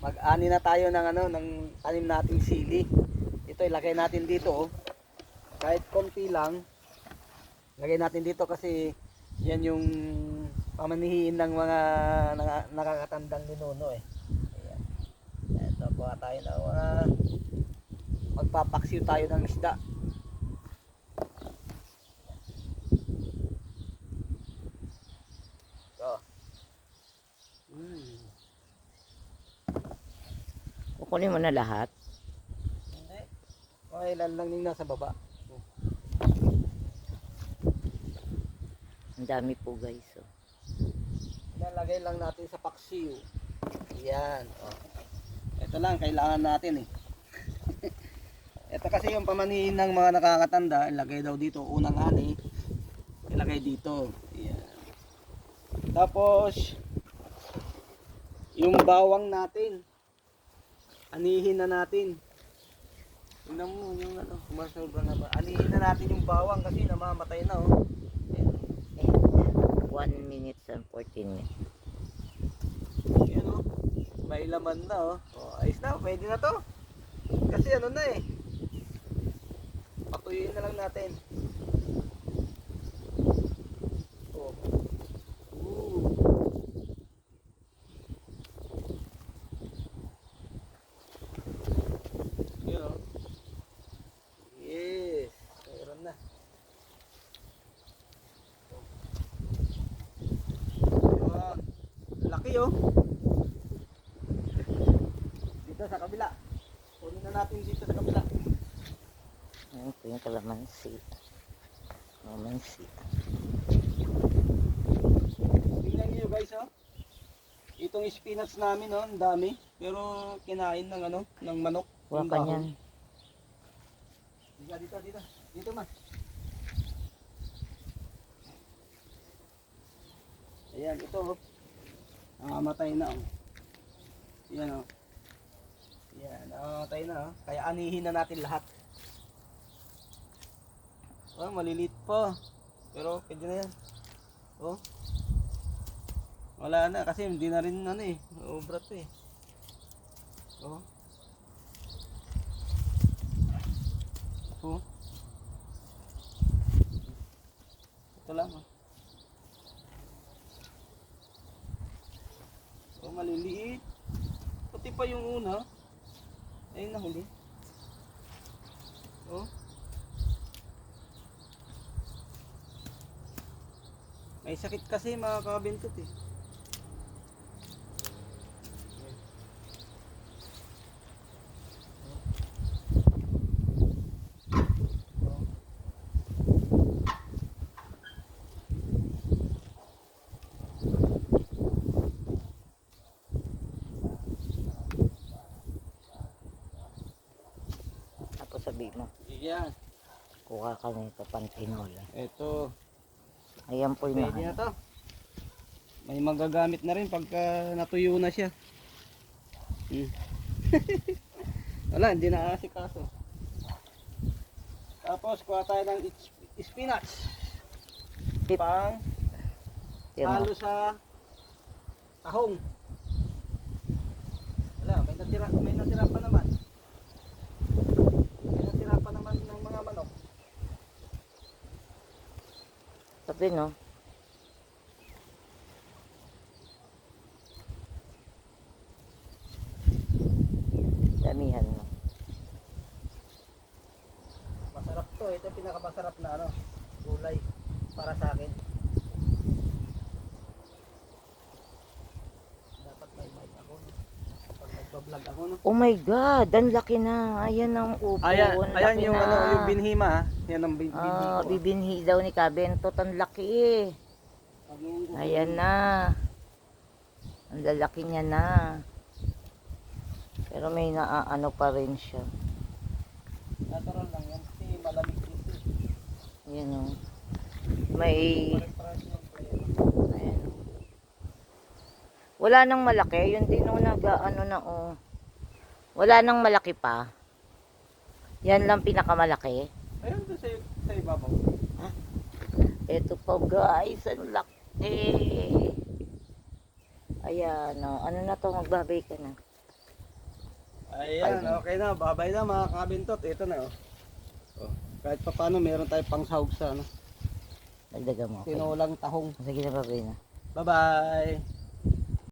Mag-ani na tayo ng ano, ng tanim nating sili. Ito ilagay natin dito, oh. Kahit konti lang. Lagay natin dito kasi yan yung pamanihiin ng mga nakakatandang ninuno eh. Ayan. Ito po tayo na magpapaksiw tayo ng isda. So. Kukunin mo na lahat. Hindi. Okay, ilan lang yung nasa baba. Ang dami po guys. Oh. Ilalagay lang natin sa paksiw. Yan. Oh. Ito lang kailangan natin eh. Ito kasi yung pamanihin ng mga nakakatanda. Ilagay daw dito. Unang ani. Ilagay dito. Yan. Tapos yung bawang natin. Anihin na natin. Tingnan mo yung ano. Sumasobra na ba. Anihin na natin yung bawang kasi namamatay na oh. Yan. 1 minute and 14 minutes. Yan o. May laman na o. O ayos na. Pwede na to. Kasi ano na eh. Patuyuin na lang natin. O. Yan o. Yes. Mayroon na. Yan. Laki oh. Dito sa kabila. Kunin na natin dito sa kabila. Ayan po yung kalamansi. Kalamansi. Tingnan niyo guys oh. Itong spinach namin oh, ang dami. Pero kinain ng ano, ng manok. Huwag Yung ka dahon. niyan. Dito. Dito man. Ayan, ito oh. Namamatay na oh. Yan oh. Yan, namamatay na oh. Kaya anihin na natin lahat. Oh, malilit pa. Pero pwede na yan. Oh. Wala na kasi hindi na rin ano eh. Obra to eh. Oh. Oh. Ito lang oh. Oh, maliliit. Pati pa yung una. Ayun na huli. Oh. May sakit kasi mga kabintot eh. Tapos sabi mo, Yan. kuha ka nito pantinola. Ito. Ayan po yung Pwede na to. May magagamit na rin pagka natuyo na siya. Wala, hindi na asikaso. Tapos kuha tayo ng spinach. Pang halo sa tahong. Wala, may natira pa naman. May natira pa naman ng mga manok. Sabi no, damihan mo. Masarap to, ito yung pinakamasarap na ano, gulay para sa akin. Dapat may mic ako no? Pag nagpa-vlog ako no. Oh my God, ang laki na. Ayan ang upo. Ayan, ang ayan laki yung na. ano, yung binhima ha. Yan ang binhi Ah, ko. bibinhi daw ni Kabentot. Ang laki eh. Ayan na. Ang lalaki niya na. Pero may naaano pa rin siya. Natural lang yan kasi malamig dito. Ayan o. May... Ayan o. Wala nang malaki. Yun din o nag-ano na o. Wala nang malaki pa. Yan lang pinakamalaki. Ayun doon sa ibabaw. Ito pa guys. Ang laki. Ayan o. Ano na to? Magbabay ka na. Ayan, okay na. Babay na mga kabintot. Ito na oh. Oh, kahit pa paano meron tayong pangsahog sa ano. Dagdagan mo. Okay. Tinolang tahong. Sige na, Pabrina. Bye-bye.